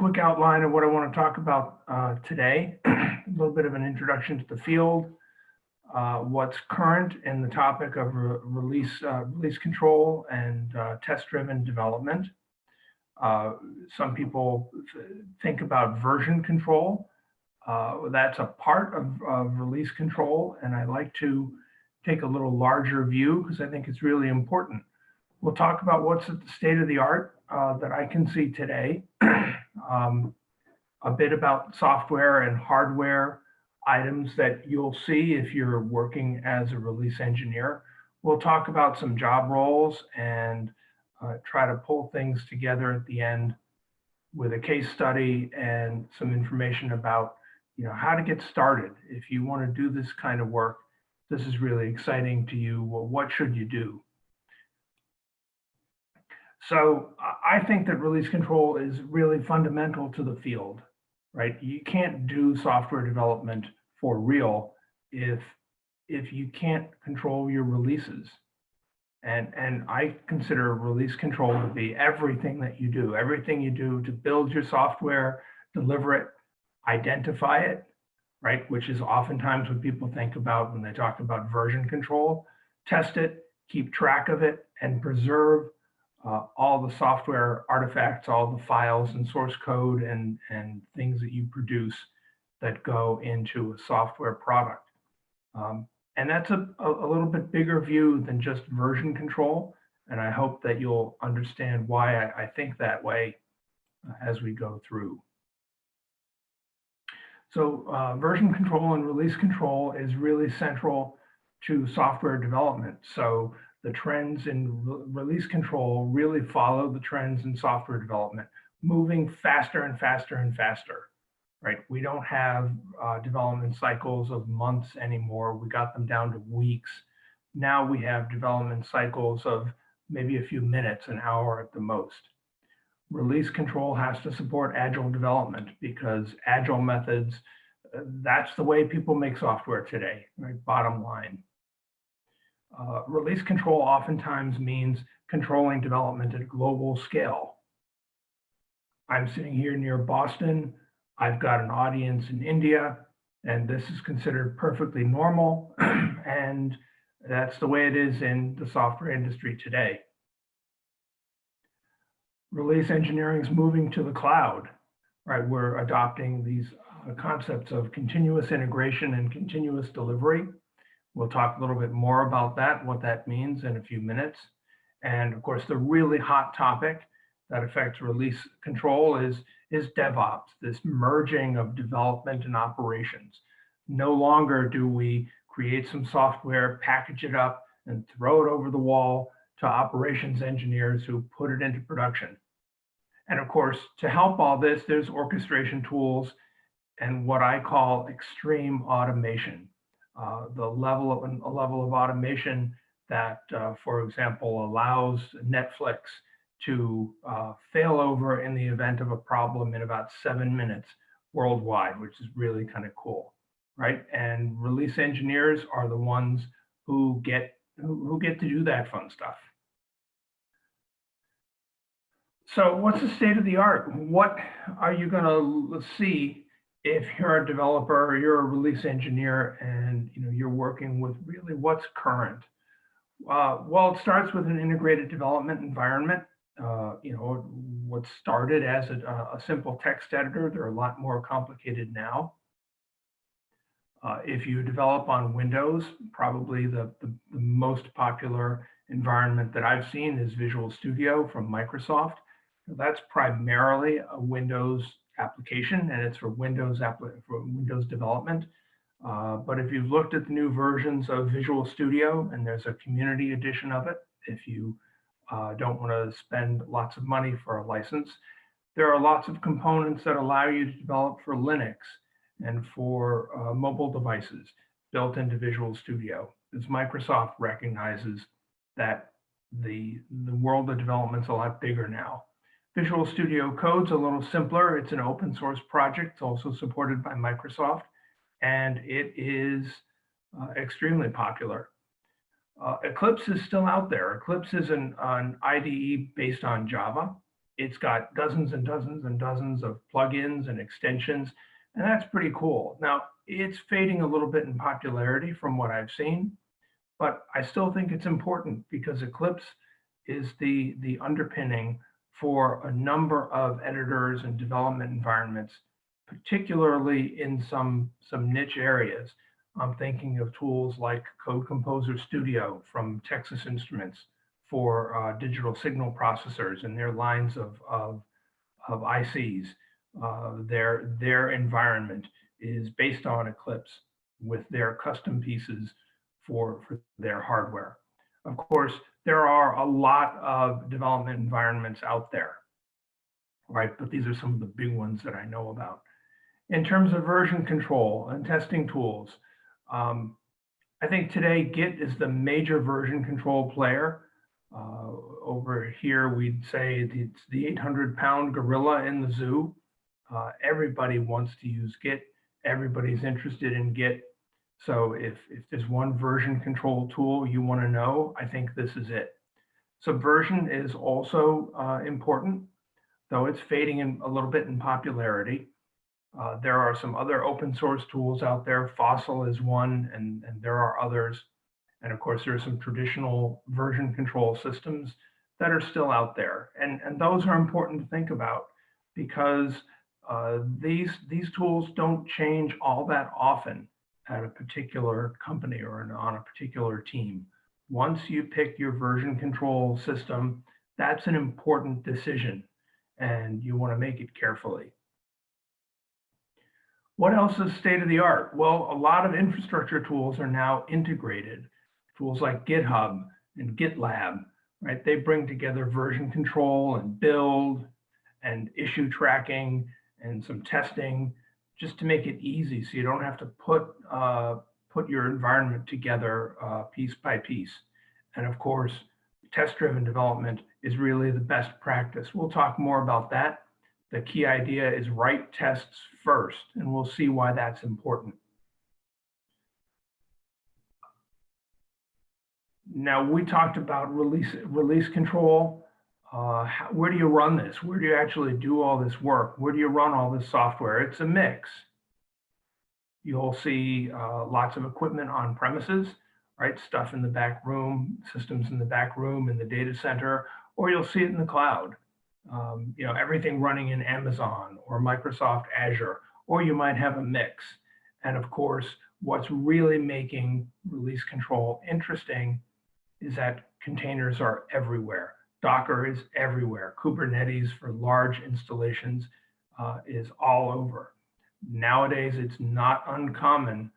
quick outline of what I want to talk about today. A little bit of an introduction to the field, what's current in the topic of release control and test-driven development. Some people think about version control. That's a part of release control, and I like to take a little larger view because I think it's really important. We'll talk about what's at the state of the art that I can see today, a bit about software and hardware items that you'll see if you're working as a release engineer. We'll talk about some job roles and try to pull things together at the end with a case study and some information about how to get started. If you want to do this kind of work, this is really exciting to you. Well, what should you do? So I think that release control is really fundamental to the field, right? You can't do software development for real if you can't control your releases. And I consider release control to be everything that you do to build your software, deliver it, identify it, right? Which is oftentimes what people think about when they talk about version control. Test it, keep track of it, and preserve all the software artifacts, all the files and source code and things that you produce that go into a software product. And that's a little bit bigger view than just version control. And I hope that you'll understand why I think that way as we go through. So version control and release control is really central to software development. So the trends in release control really follow the trends in software development, moving faster and faster and faster, right? We don't have development cycles of months anymore. We got them down to weeks. Now we have development cycles of maybe a few minutes, an hour at the most. Release control has to support agile development because agile methods, that's the way people make software today, right? Bottom line. Release control oftentimes means controlling development at a global scale. I'm sitting here near Boston. I've got an audience in India, and this is considered perfectly normal. And that's the way it is in the software industry today. Release engineering is moving to the cloud, right? We're adopting these concepts of continuous integration and continuous delivery. We'll talk a little bit more about that, what that means in a few minutes. And of course, the really hot topic that affects release control is DevOps, this merging of development and operations. No longer do we create some software, package it up, and throw it over the wall to operations engineers who put it into production. And of course, to help all this, there's orchestration tools and what I call extreme automation. The level of automation that, for example, allows Netflix to fail over in the event of a problem in about 7 minutes worldwide, which is really kind of cool, right? And release engineers are the ones who get to do that fun stuff. So what's the state of the art? What are you going to see if you're a developer or you're a release engineer and you're working with really what's current? Well, it starts with an integrated development environment. What started as a simple text editor, they're a lot more complicated now. If you develop on Windows, probably the most popular environment that I've seen is Visual Studio from Microsoft. That's primarily a Windows application, and it's for Windows development. But if you've looked at the new versions of Visual Studio, and there's a community edition of it, if you don't want to spend lots of money for a license, there are lots of components that allow you to develop for Linux and for mobile devices built into Visual Studio. As Microsoft recognizes that the world of development's a lot bigger now. Visual Studio Code's a little simpler. It's an open source project. It's also supported by Microsoft, and it is extremely popular. Eclipse is still out there. Eclipse is an IDE based on Java. it's got dozens and dozens and dozens of plugins and extensions, and that's pretty cool. Now, it's fading a little bit in popularity from what I've seen, but I still think it's important because Eclipse is the underpinning for a number of editors and development environments, particularly in some niche areas. I'm thinking of tools like Code Composer Studio from Texas Instruments for digital signal processors and their lines of ICs. Their environment is based on Eclipse with their custom pieces for their hardware. Of course, there are a lot of development environments out there, right? But these are some of the big ones that I know about. In terms of version control and testing tools, I think today Git is the major version control player. Over here, we'd say it's the 800-pound gorilla in the zoo. Everybody wants to use Git. Everybody's interested in Git. So if there's one version control tool you want to know, I think this is it. Subversion is also important, though it's fading in a little bit in popularity. There are some other open source tools out there. Fossil is one, and there are others. And of course, there are some traditional version control systems that are still out there. And those are important to think about because these tools don't change all that often at a particular company or on a particular team. Once you pick your version control system, that's an important decision, and you want to make it carefully. What else is state of the art? Well, a lot of infrastructure tools are now integrated. Tools like GitHub and GitLab, right? They bring together version control and build and issue tracking and some testing just to make it easy so you don't have to put your environment together piece by piece. And of course, test-driven development is really the best practice. We'll talk more about that. The key idea is write tests first, and we'll see why that's important. Now, we talked about release control. Where do you run this? Where do you actually do all this work? Where do you run all this software? It's a mix. You'll see lots of equipment on premises, right? Stuff in the back room, systems in the back room, in the data center, or you'll see it in the cloud. You know, everything running in Amazon or Microsoft Azure, or you might have a mix. And of course, what's really making release control interesting is that containers are everywhere. Docker is everywhere. Kubernetes for large installations is all over. Nowadays, it's not uncommon.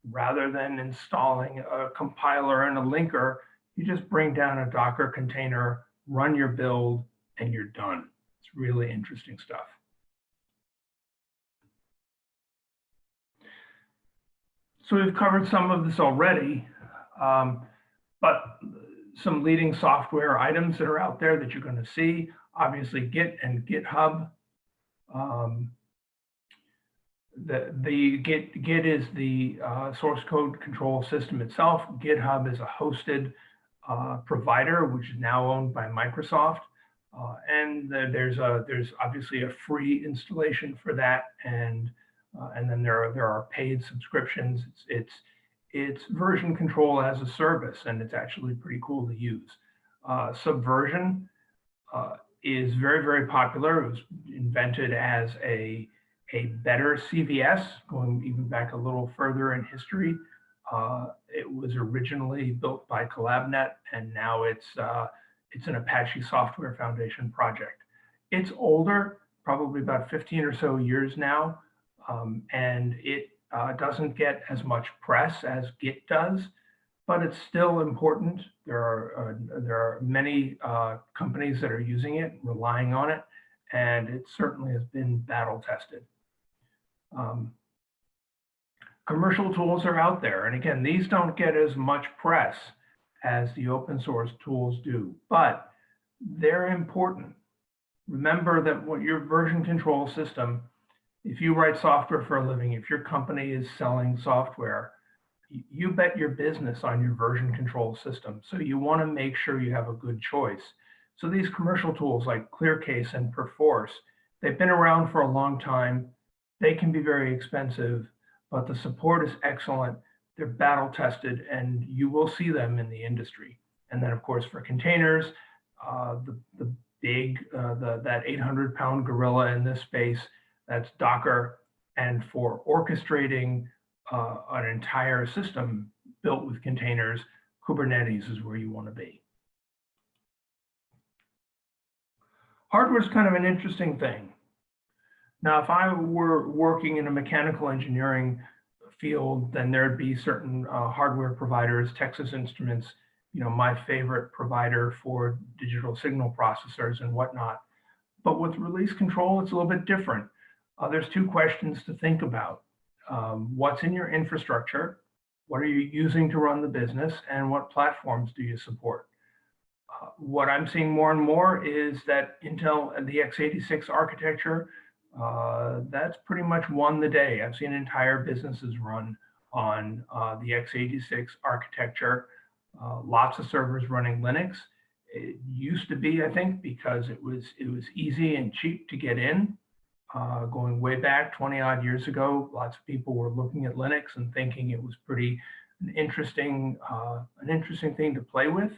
Rather than installing a compiler and a linker, you just bring down a Docker container, run your build, and you're done. It's really interesting stuff. So we've covered some of this already, but some leading software items that are out there that you're going to see, obviously Git and GitHub. Git is the source code control system itself. GitHub is a hosted provider, which is now owned by Microsoft. And there's obviously a free installation for that, and then there are paid subscriptions. It's version control as a service, and it's actually pretty cool to use. Subversion is very, very popular. It was invented as a better CVS, going even back a little further in history. It was originally built by CollabNet, and now it's an Apache Software Foundation project. It's older, probably about 15 or so years now, and it doesn't get as much press as Git does, but it's still important. There are many companies that are using it, relying on it, and it certainly has been battle tested. Commercial tools are out there, and again, these don't get as much press as the open source tools do, but they're important. Remember that what your version control system, if you write software for a living, if your company is selling software, you bet your business on your version control system. So you want to make sure you have a good choice. So these commercial tools like ClearCase and Perforce, they've been around for a long time. They can be very expensive, but the support is excellent. They're battle tested, and you will see them in the industry. And then, of course, for containers, the big, that 800-pound gorilla in this space, that's Docker. And for orchestrating an entire system built with containers, Kubernetes is where you want to be. Hardware is kind of an interesting thing. Now, if I were working in a mechanical engineering field, then there'd be certain hardware providers, Texas Instruments, my favorite provider for digital signal processors and whatnot. But with release control, it's a little bit different. There's two questions to think about. What's in your infrastructure? What are you using to run the business? And what platforms do you support? What I'm seeing more and more is that Intel, the x86 architecture, that's pretty much won the day. I've seen entire businesses run on the x86 architecture, lots of servers running Linux. It used to be, I think, because it was easy and cheap to get in. Going way back 20 odd years ago, lots of people were looking at Linux and thinking it was an interesting thing to play with.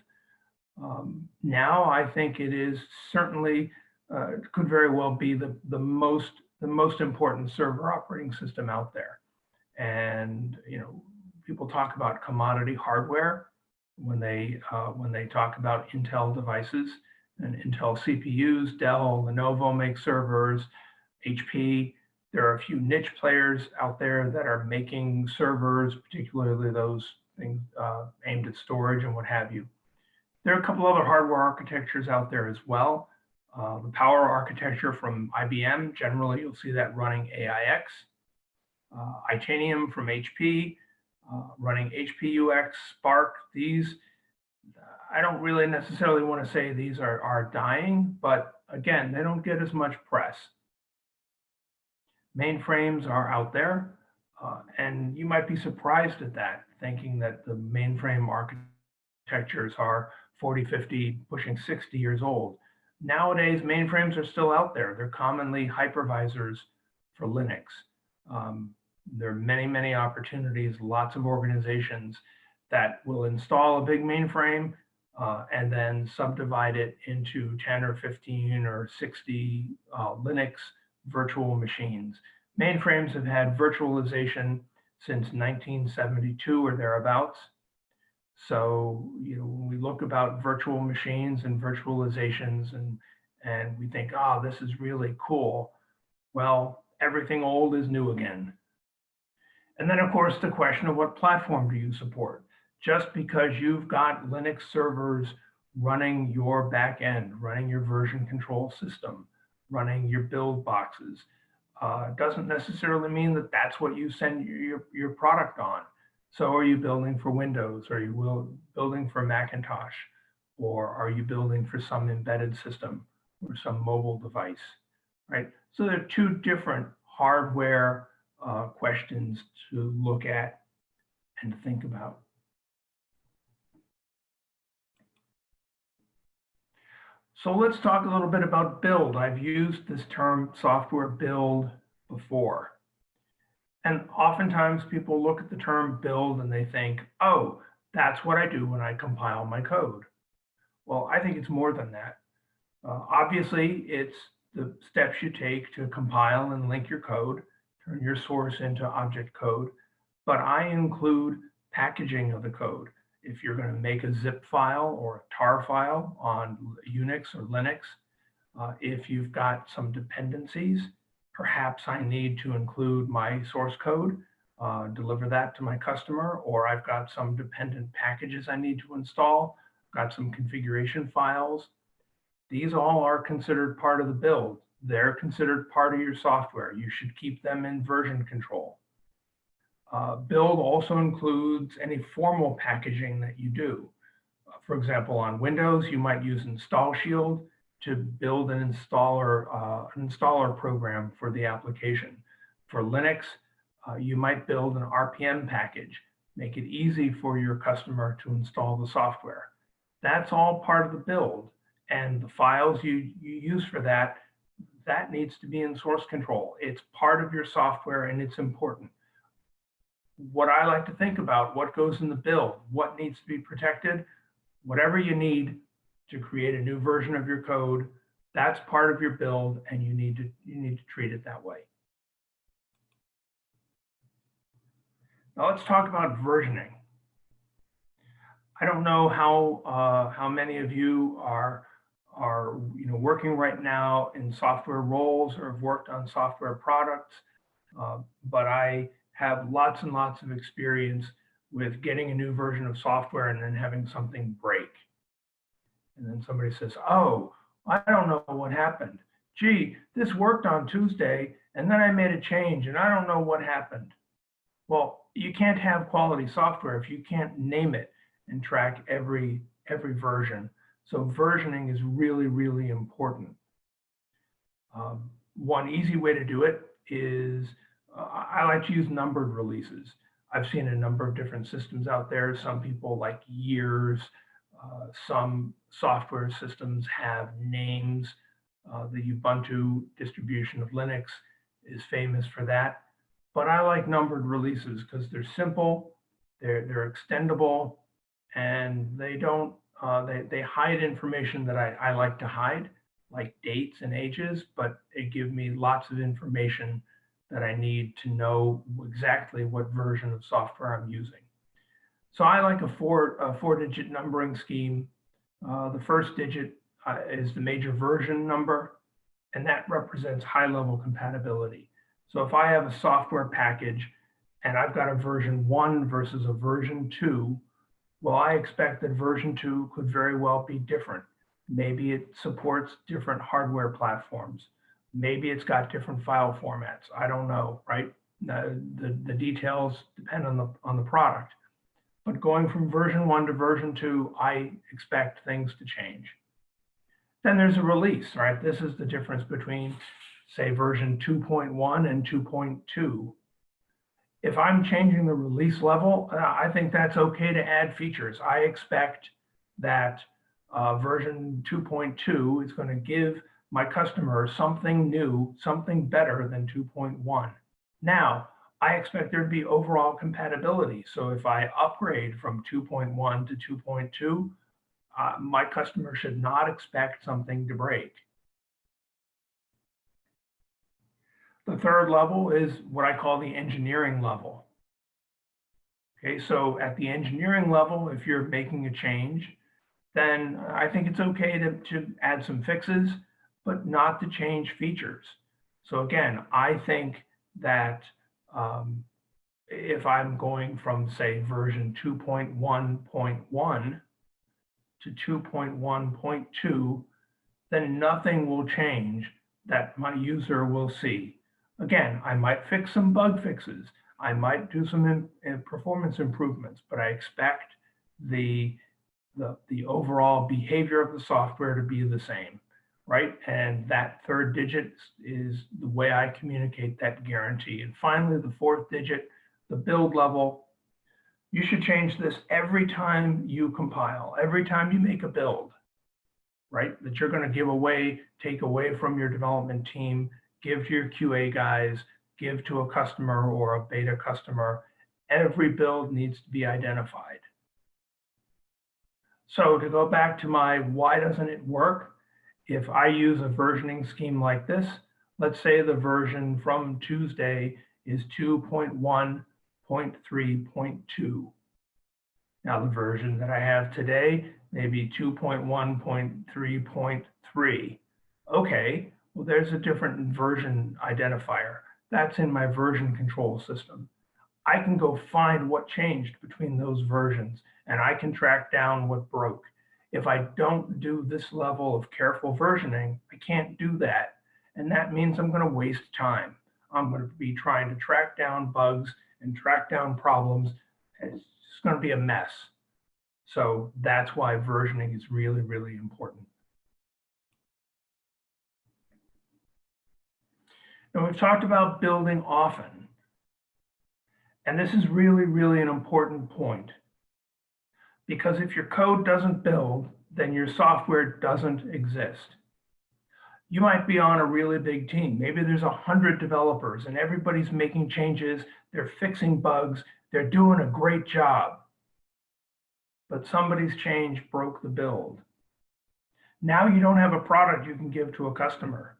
Now I think it is certainly could very well be the most important server operating system out there. And people talk about commodity hardware when they talk about Intel devices and Intel CPUs. Dell, Lenovo make servers. HP. There are a few niche players out there that are making servers, particularly those things aimed at storage and what have you. There are a couple other hardware architectures out there as well. The Power architecture from IBM, generally you'll see that running AIX. Itanium from HP, running HPUX, Spark. These, I don't really necessarily want to say these are dying, but again, they don't get as much press. Mainframes are out there, and you might be surprised at that, thinking that the mainframe architectures are 40, 50, pushing 60 years old. Nowadays, mainframes are still out there. They're commonly hypervisors for Linux. There are many, many opportunities, lots of organizations that will install a big mainframe and then subdivide it into 10 or 15 or 60 Linux virtual machines. Mainframes have had virtualization since 1972 or thereabouts. So, when we look about virtual machines and virtualizations and we think, oh, this is really cool. Well, everything old is new again. And then, of course, the question of what platform do you support? Just because you've got Linux servers running your back end, running your version control system, running your build boxes, doesn't necessarily mean that that's what you send your product on. So are you building for Windows? Are you building for Macintosh? Or are you building for some embedded system or some mobile device, right? So there are two different hardware questions to look at and to think about. So let's talk a little bit about build. I've used this term software build before. And oftentimes people look at the term build and they think, oh, that's what I do when I compile my code. Well, I think it's more than that. Obviously, it's the steps you take to compile and link your code, turn your source into object code, but I include packaging of the code. If you're going to make a zip file or a tar file on Unix or Linux, if you've got some dependencies, perhaps I need to include my source code, deliver that to my customer, or I've got some dependent packages I need to install, got some configuration files. These all are considered part of the build. They're considered part of your software. You should keep them in version control. Build also includes any formal packaging that you do. For example, on Windows, you might use Install Shield to build an installer program for the application. For Linux, you might build an RPM package, make it easy for your customer to install the software. That's all part of the build. and the files you use for that, that needs to be in source control. It's part of your software and it's important. What I like to think about, what goes in the build, what needs to be protected, whatever you need to create a new version of your code, that's part of your build and you need to treat it that way. Now let's talk about versioning. I don't know how many of you are working right now in software roles or have worked on software products, but I have lots and lots of experience with getting a new version of software and then having something break. And then somebody says, oh, I don't know what happened. Gee, this worked on Tuesday and then I made a change and I don't know what happened. Well, you can't have quality software if you can't name it and track every version. So versioning is really, really important. One easy way to do it is I like to use numbered releases. I've seen a number of different systems out there. Some people like years. Some software systems have names. The Ubuntu distribution of Linux is famous for that. But I like numbered releases because they're simple, they're extendable, and they don't they hide information that I like to hide, like dates and ages, but it gives me lots of information that I need to know exactly what version of software I'm using. So I like a four-digit numbering scheme. The first digit is the major version number, and that represents high-level compatibility. So if I have a software package and I've got a version 1 versus a version 2, well, I expect that version 2 could very well be different. Maybe it supports different hardware platforms. Maybe it's got different file formats. I don't know, right? The details depend on the product. But going from version 1 to version 2, I expect things to change. Then there's a release, right? This is the difference between, say, version 2.1 and 2.2. If I'm changing the release level, I think that's okay to add features. I expect that version 2.2 is going to give my customer something new, something better than 2.1. Now, I expect there to be overall compatibility. So if I upgrade from 2.1 to 2.2, my customer should not expect something to break. The third level is what I call the engineering level. Okay, so at the engineering level, if you're making a change, then I think it's okay to add some fixes, but not to change features. So again, I think that if I'm going from, say, version 2.1.1 to 2.1.2, then nothing will change that my user will see. Again, I might fix some bug fixes. I might do some performance improvements, but I expect the overall behavior of the software to be the same, right? And that third digit is the way I communicate that guarantee. And finally, the fourth digit, the build level. You should change this every time you compile, every time you make a build, right? That you're going to give away, take away from your development team, give to your QA guys, give to a customer or a beta customer. Every build needs to be identified. So to go back to my why doesn't it work, if I use a versioning scheme like this, let's say the version from Tuesday is 2.1.3.2. Now the version that I have today may be 2.1.3.3. Okay, well, there's a different version identifier. That's in my version control system. I can go find what changed between those versions, and I can track down what broke. If I don't do this level of careful versioning, I can't do that. And that means I'm going to waste time. I'm going to be trying to track down bugs and track down problems. And it's just going to be a mess. So that's why versioning is really, really important. Now, we've talked about building often. And this is really, really an important point. Because if your code doesn't build, then your software doesn't exist. You might be on a really big team. Maybe there's 100 developers and everybody's making changes, they're fixing bugs, they're doing a great job. But somebody's change broke the build. Now you don't have a product you can give to a customer.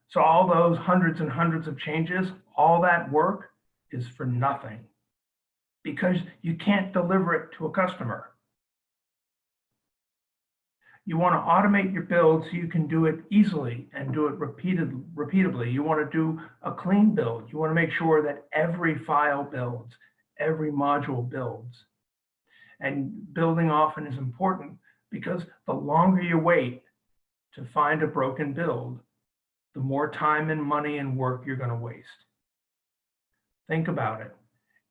So all those hundreds and hundreds of changes, all that work is for nothing because you can't deliver it to a customer. You want to automate your build so you can do it easily and do it repeatedly. You want to do a clean build. You want to make sure that every file builds, every module builds. And building often is important because the longer you wait to find a broken build, the more time and money and work you're going to waste. Think about it.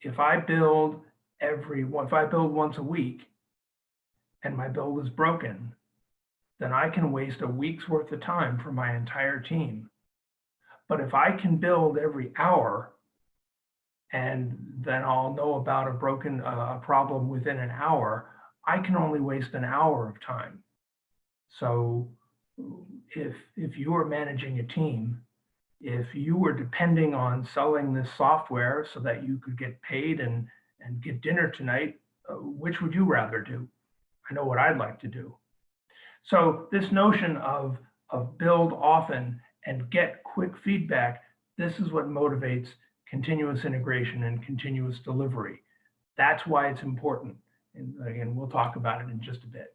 If I build once a week and my build is broken, then I can waste a week's worth of time for my entire team. But if I can build every hour, and then I'll know about a broken problem within an hour, I can only waste an hour of time. So if you are managing a team, if you were depending on selling this software so that you could get paid and get dinner tonight, which would you rather do? I know what I'd like to do. So this notion of build often and get quick feedback, this is what motivates continuous integration and continuous delivery. That's why it's important. And again, we'll talk about it in just a bit.